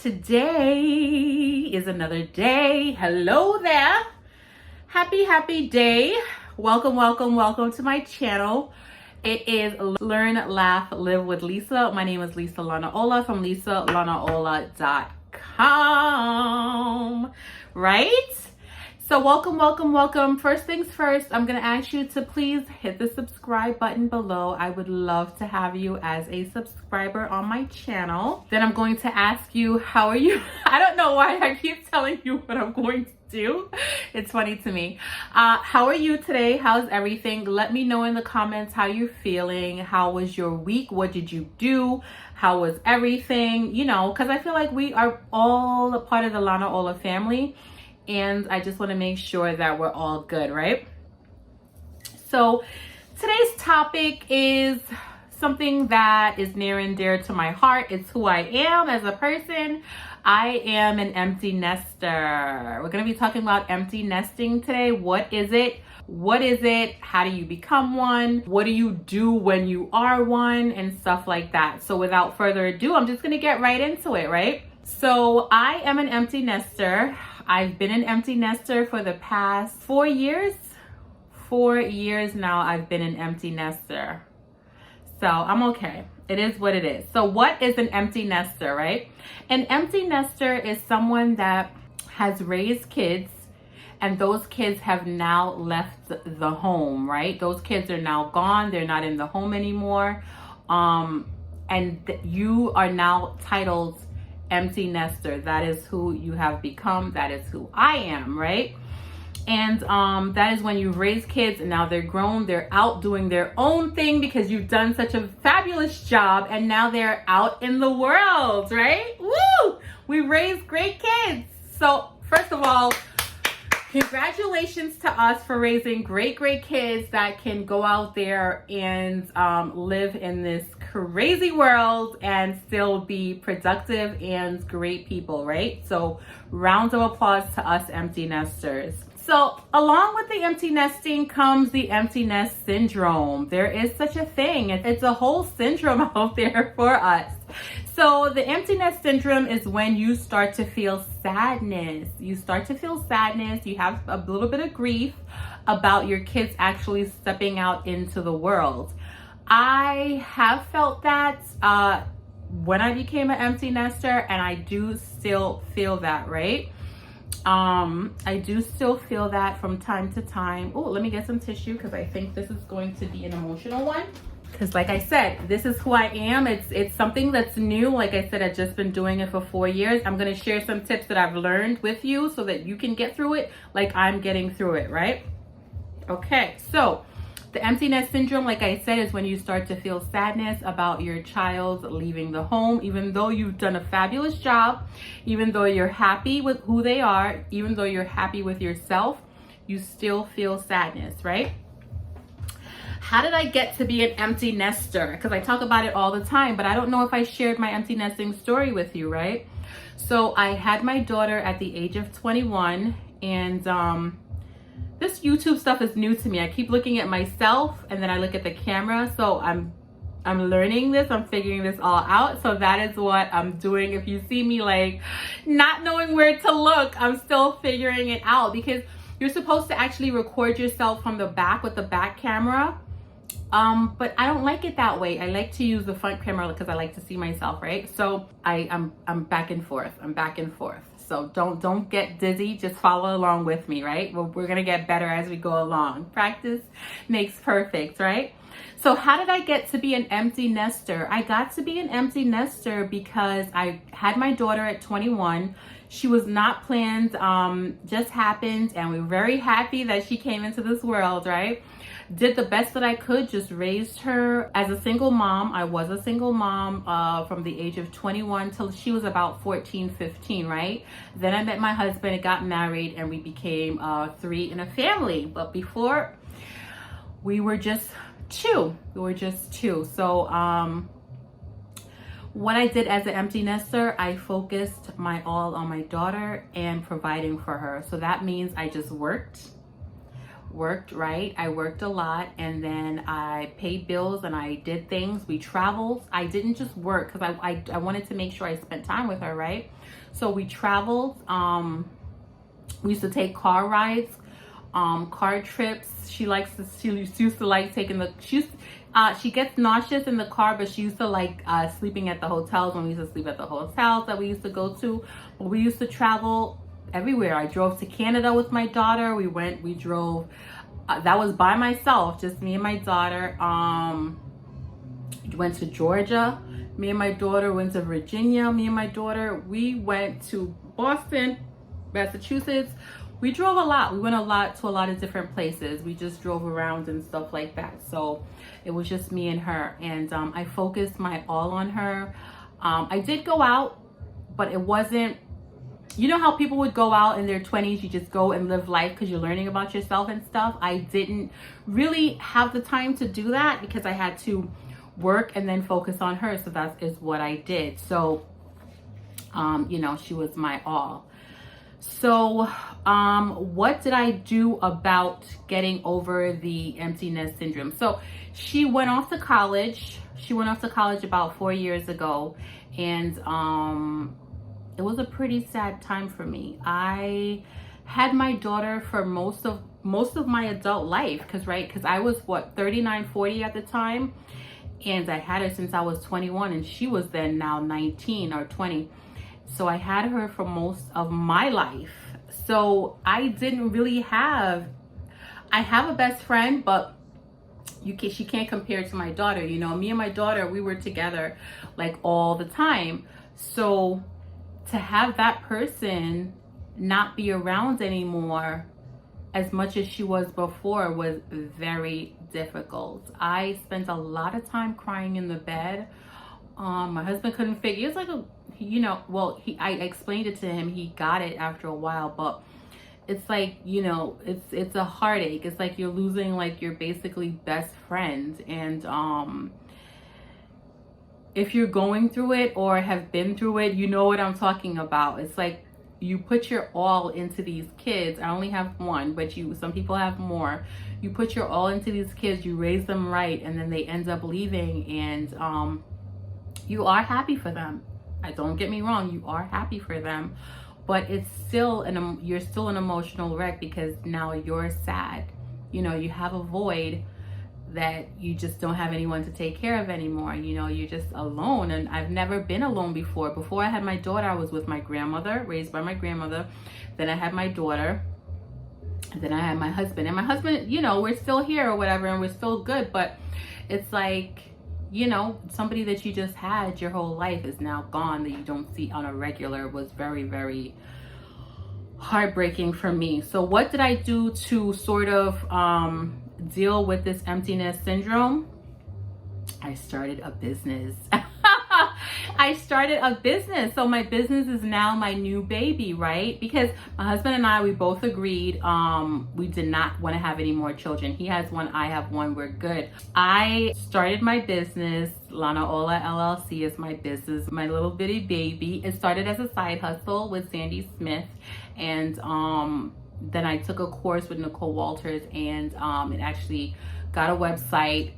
Today is another day. Hello there. Happy day. Welcome to my channel. It is Learn, Laugh, Live with Lisa. My name is Lisa Lanaola from lisalanaola.com. Right? So welcome. First things first, I'm going to ask you to please hit the subscribe button below. I would love to have you as a subscriber on my channel. Then I'm going to ask you, how are you? I don't know why I keep telling you what I'm going to do. It's funny to me. How are you today? How's everything? Let me know in the comments how you're feeling. How was your week? What did you do? How was everything? You know, because I feel like we are all a part of the Lanaola family. And I just want to make sure that we're all good, right? So today's topic is something that is near and dear to my heart. It's who I am as a person. I am an empty nester. We're going to be talking about empty nesting today. What is it? What is it? How do you become one? What do you do when you are one? And stuff like that. So without further ado, I'm just going to get right into it, right? So I am an empty nester. I've been an empty nester for the past 4 years. 4 years now I've been an empty nester. So I'm okay. It is what it is. So what is an empty nester, right? An empty nester is someone that has raised kids and those kids have now left the home, right? Those kids are now gone. They're not in the home anymore. You are now titled empty nester. That is who you have become. That is who I am, right? And that is when you raise kids and now they're grown, they're out doing their own thing because you've done such a fabulous job and now they're out in the world, right? Woo! We raised great kids. So first of all, congratulations to us for raising great kids that can go out there and live in this crazy world and still be productive and great people, right? So rounds of applause to us empty nesters. So along with the empty nesting comes the empty nest syndrome. There is such a thing. It's a whole syndrome out there for us. So the empty nest syndrome is when you start to feel sadness. You start to feel sadness. You have a little bit of grief about your kids actually stepping out into the world. I have felt that when I became an empty nester, and I do still feel that, right? I do still feel that from time to time. Oh, let me get some tissue because I think this is going to be an emotional one. Because like I said, this is who I am. It's something that's new. Like I said, I've just been doing it for 4 years. I'm going to share some tips that I've learned with you so that you can get through it like I'm getting through it, right? Okay, so the empty nest syndrome, like I said, is when you start to feel sadness about your child leaving the home, even though you've done a fabulous job, even though you're happy with who they are, even though you're happy with yourself, you still feel sadness, right? How did I get to be an empty nester? Because I talk about it all the time, but I don't know if I shared my empty nesting story with you, right? So I had my daughter at the age of 21, and this YouTube stuff is new to me. I keep looking at myself and then I look at the camera. So I'm learning this. I'm figuring this all out. So that is what I'm doing. If you see me like not knowing where to look, I'm still figuring it out because you're supposed to actually record yourself from the back with the back camera. But I don't like it that way. I like to use the front camera because I like to see myself, right? So I'm back and forth. I'm back and forth. So don't get dizzy. Just follow along with me, right? We're going to get better as we go along. Practice makes perfect, right? So how did I get to be an empty nester? I got to be an empty nester because I had my daughter at 21. She was not planned, just happened. And we're very happy that she came into this world, right? Did the best that I could, just raised her as a single mom. I was a single mom from the age of 21 till she was about 14, 15, right? Then I met my husband and got married and we became 3 in a family. But before, we were just 2. We were just 2. So what I did as an empty nester, I focused my all on my daughter and providing for her. So that means I just worked worked, right? I worked a lot, and then I paid bills and I did things. We traveled. I didn't just work because I wanted to make sure I spent time with her, right? So we traveled. We used to take car rides, car trips. She used to like taking she gets nauseous in the car, but she used to like sleeping at the hotels when we used to sleep at the hotels that we used to go to. But we used to travel everywhere. I drove to Canada with my daughter. We drove, that was by myself, just me and my daughter. Went to Georgia. Me and my daughter went to Virginia. Me and my daughter, we went to Boston, Massachusetts. We drove a lot. We went to a lot of different places. We just drove around and stuff like that. So it was just me and her. And I focused my all on her. I did go out, but it wasn't, you know how people would go out in their 20s, you just go and live life because you're learning about yourself and stuff. I didn't really have the time to do that because I had to work and then focus on her. So that is what I did. So, you know, she was my all. So, what did I do about getting over the empty nest syndrome? So she went off to college. She went off to college about 4 years ago. And, it was a pretty sad time for me. I had my daughter for most of my adult life. Cause I was 39, 40 at the time. And I had her since I was 21, and she was then now 19 or 20. So I had her for most of my life. So I didn't really I have a best friend, but she can't compare to my daughter. You know, me and my daughter, we were together like all the time. So to have that person not be around anymore as much as she was before was very difficult. I spent a lot of time crying in the bed. My husband couldn't figure, it's like I explained it to him. He got it after a while, but it's like, you know, it's a heartache. It's like you're losing like your basically best friend. And if you're going through it or have been through it, you know what I'm talking about. It's like you put your all into these kids. I only have one, but some people have more. You put your all into these kids, you raise them right, and then they end up leaving, and you are happy for them. Don't get me wrong, you are happy for them, but it's still you're still an emotional wreck because now you're sad. You know, you have a void that you just don't have anyone to take care of anymore. You know, you're just alone. And I've never been alone before. Before I had my daughter, I was with my grandmother, raised by my grandmother. Then I had my daughter. And then I had my husband. And my husband, you know, we're still here or whatever, and we're still good. But it's like, you know, somebody that you just had your whole life is now gone, that you don't see on a regular. Was very, very heartbreaking for me. So what did I do to sort of deal with this emptiness syndrome? I started a business. I started a business. So my business is now my new baby, right? Because my husband and I, we both agreed we did not want to have any more children. He has one, I have one, we're good. I started my business. Lanaola LLC is my business, my little bitty baby. It started as a side hustle with Sandy Smith, and then I took a course with Nicole Walters, and it actually got a website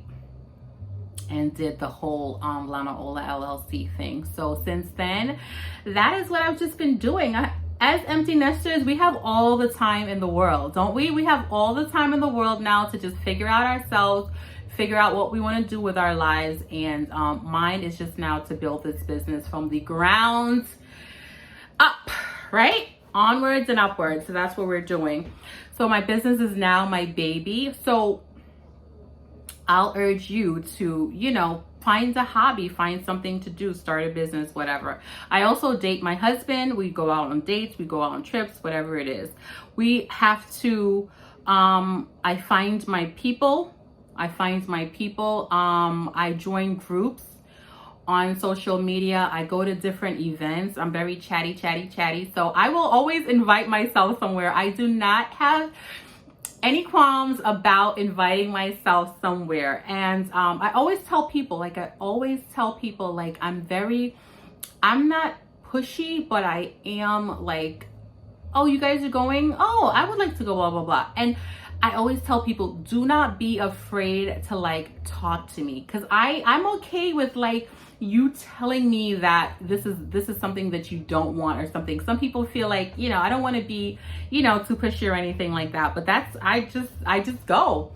and did the whole Lanaola LLC thing. So since then, that is what I've just been doing. As empty nesters, we have all the time in the world, don't we? We have all the time in the world now to just figure out ourselves, figure out what we want to do with our lives. And mine is just now to build this business from the ground up, right? Onwards and upwards. So that's what we're doing. So my business is now my baby. So I'll urge you to, you know, find a hobby, find something to do, start a business, whatever. I also date my husband. We go out on dates, we go out on trips, whatever it is. We have to, I find my people. I join groups on social media. I go to different events. I'm very chatty. So I will always invite myself somewhere. I do not have any qualms about inviting myself somewhere. And I always tell people, like, I'm not pushy, but I am like, oh, you guys are going? Oh, I would like to go, blah, blah, blah. And I always tell people, do not be afraid to like talk to me, because I'm okay with like you telling me that this is something that you don't want or something. Some people feel like, you know, I don't want to be, you know, too pushy or anything like that, but that's, I just go.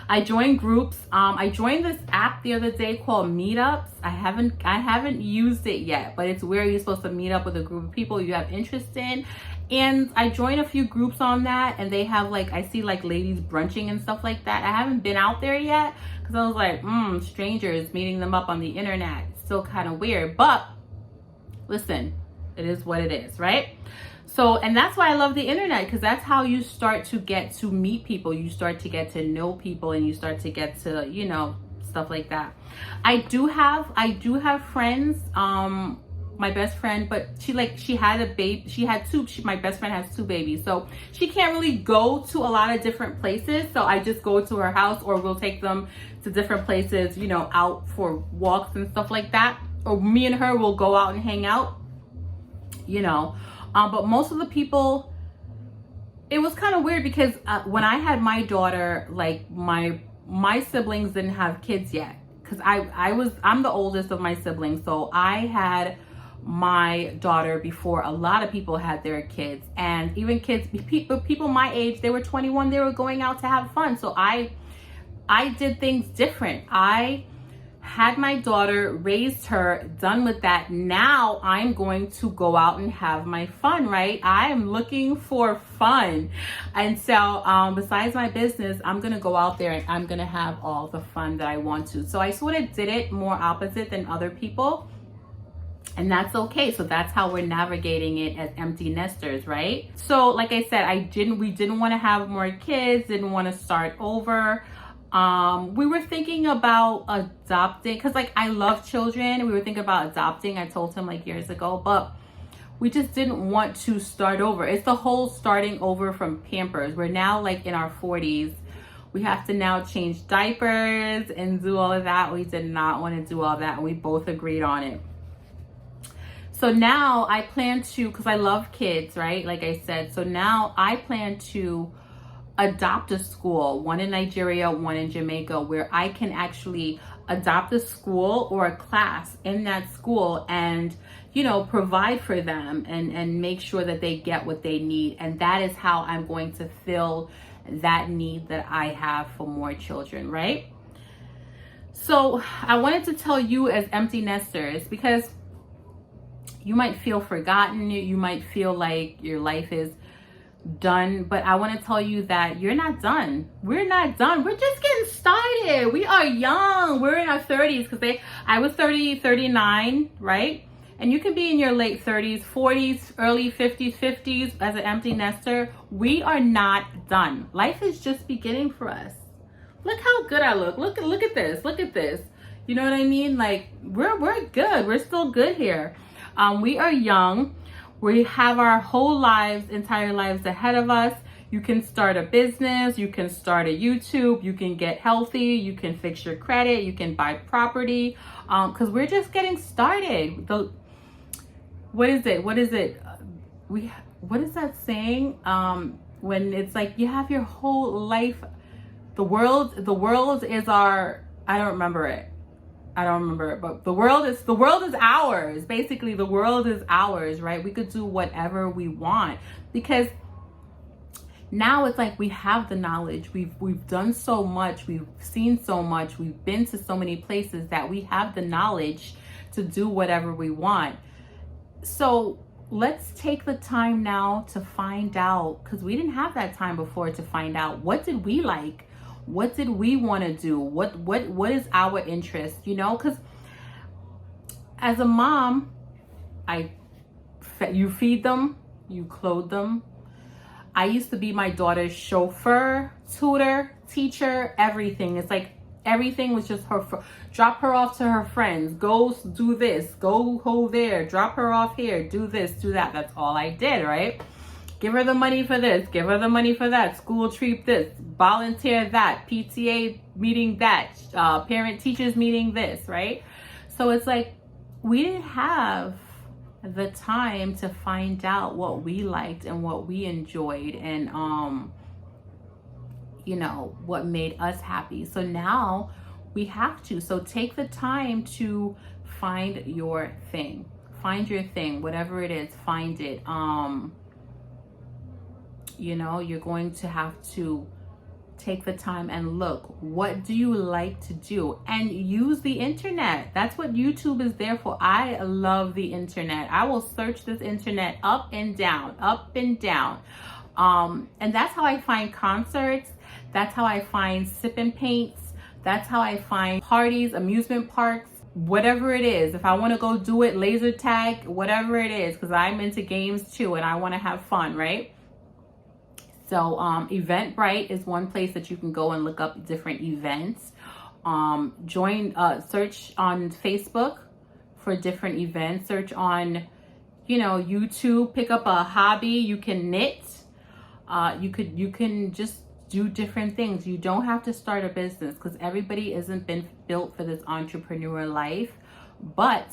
I join groups. I joined this app the other day called Meetups. I haven't used it yet, but it's where you're supposed to meet up with a group of people you have interest in. And I joined a few groups on that, and they have like, I see like ladies brunching and stuff like that. I haven't been out there yet because I was like, strangers, meeting them up on the internet. It's still kind of weird, but listen, it is what it is, right? So, and that's why I love the internet, because that's how you start to get to meet people. You start to get to know people, and you start to get to, you know, stuff like that. I do have friends. My best friend, but she had a baby. My best friend has 2 babies, so she can't really go to a lot of different places. So I just go to her house, or we'll take them to different places, you know, out for walks and stuff like that. Or me and her will go out and hang out, you know. But most of the people, it was kind of weird because when I had my daughter, like my siblings didn't have kids yet, because I'm the oldest of my siblings, so I had my daughter before a lot of people had their kids. And even people my age, they were 21, they were going out to have fun. So I did things different. I had my daughter, raised her, done with that. Now I'm going to go out and have my fun, right? I am looking for fun. And so besides my business, I'm going to go out there and I'm going to have all the fun that I want to. So I sort of did it more opposite than other people. And that's okay. So that's how we're navigating it as empty nesters, right? So like I said, we didn't want to have more kids, didn't want to start over. We were thinking about adopting, because like I love children. We were thinking about adopting. I told him like years ago, but we just didn't want to start over. It's the whole starting over from Pampers. We're now like in our 40s. We have to now change diapers and do all of that. We did not want to do all that, and we both agreed on it. So now I plan to, because I love kids, right? Like I said, so now I plan to adopt a school, one in Nigeria, one in Jamaica, where I can actually adopt a school or a class in that school and, you know, provide for them and make sure that they get what they need. And that is how I'm going to fill that need that I have for more children, right? So I wanted to tell you as empty nesters, because you might feel forgotten, you might feel like your life is done, but I want to tell you that you're not done. We're not done. We're just getting started. We are young. We're in our 30s, because I was 39, right? And you could be in your late 30s, 40s, early 50s as an empty nester. We are not done. Life is just beginning for us. Look how good I look. Look at this. Look at this. You know what I mean? Like we're good. We're still good here. We are young. We have our whole entire lives ahead of us. You can start a business, you can start a YouTube, you can get healthy, you can fix your credit, you can buy property, because we're just getting started. What is it? What is that saying? When it's like you have your whole life, the world is our, I don't remember it, but the world is ours. Basically, the world is ours, right? We could do whatever we want, because now it's like we have the knowledge. We've done so much. We've seen so much. We've been to so many places that we have the knowledge to do whatever we want. So let's take the time now to find out, because we didn't have that time before to find out what did we like. What did we want to do? What is our interest? You know, because as a mom, you feed them, you clothe them. I used to be my daughter's chauffeur, tutor, teacher, everything. It's like everything was just her. Drop her off to her friends. Go do this. Go there. Drop her off here. Do this. Do that. That's all I did, right? Give her the money for this, give her the money for that, school trip this, volunteer that, PTA meeting that, parent teachers meeting this, right? So it's like we didn't have the time to find out what we liked and what we enjoyed. And you know, what made us happy. So now we have to. So take the time to find your thing. Find your thing, whatever it is, find it. You know, you're going to have to take the time and look, what do you like to do? And use the internet. That's what YouTube is there for. I love the internet. I will search this internet up and down, up and down. And that's how I find concerts. That's how I find sip and paints. That's how I find parties, amusement parks, whatever it is. If I want to go do it, laser tag, whatever it is, because I'm into games too and I want to have fun, right? So Eventbrite is one place that you can go and look up different events. Search on Facebook for different events. Search on, you know, YouTube. Pick up a hobby. You can knit. You can just do different things. You don't have to start a business because everybody isn't been built for this entrepreneur life. But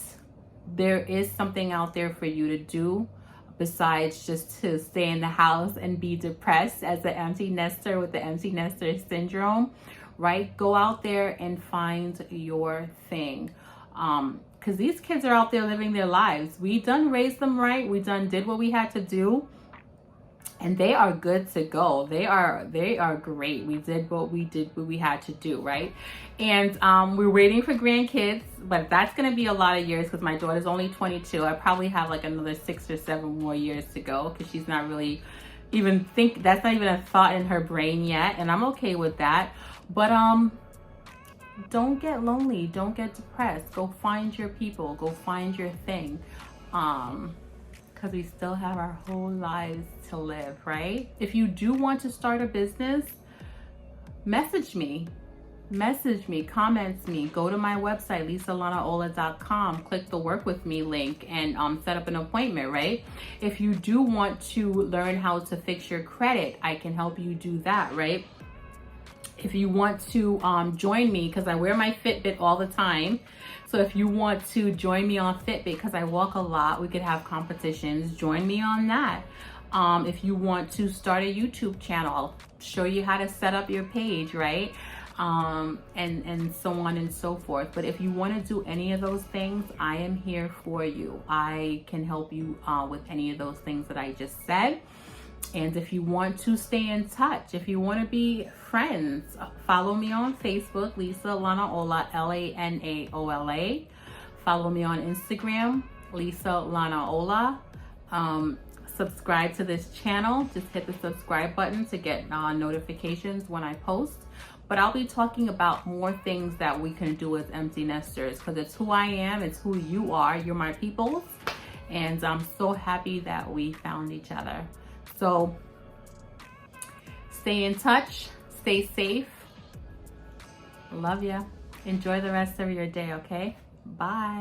there is something out there for you to do, besides just to stay in the house and be depressed as an empty nester with the empty nester syndrome, right? Go out there and find your thing. Because these kids are out there living their lives. We done raised them right. We done did what we had to do. And they are good to go. They are great. We did what we had to do, right? And we're waiting for grandkids, but that's gonna be a lot of years because my daughter's only 22. I probably have like another 6 or 7 more years to go because she's not really that's not even a thought in her brain yet, and I'm okay with that. But don't get lonely, don't get depressed. Go find your people, go find your thing. Because we still have our whole lives to live, right? If you do want to start a business, message me, comment me, go to my website, LisaLanaola.com, click the work with me link and set up an appointment, right? If you do want to learn how to fix your credit, I can help you do that, right? If you want to join me, because I wear my Fitbit all the time. So if you want to join me on Fitbit, because I walk a lot, we could have competitions, join me on that. If you want to start a YouTube channel, I'll show you how to set up your page, right? And so on and so forth. But if you want to do any of those things, I am here for you. I can help you with any of those things that I just said. And if you want to stay in touch, if you want to be friends, follow me on Facebook, Lisa Lanaola, Lanaola. Follow me on Instagram, Lisa Lanaola. Subscribe to this channel. Just hit the subscribe button to get notifications when I post. But I'll be talking about more things that we can do as empty nesters because it's who I am, it's who you are. You're my peoples. And I'm so happy that we found each other. So stay in touch, stay safe. Love ya. Enjoy the rest of your day, okay? Bye.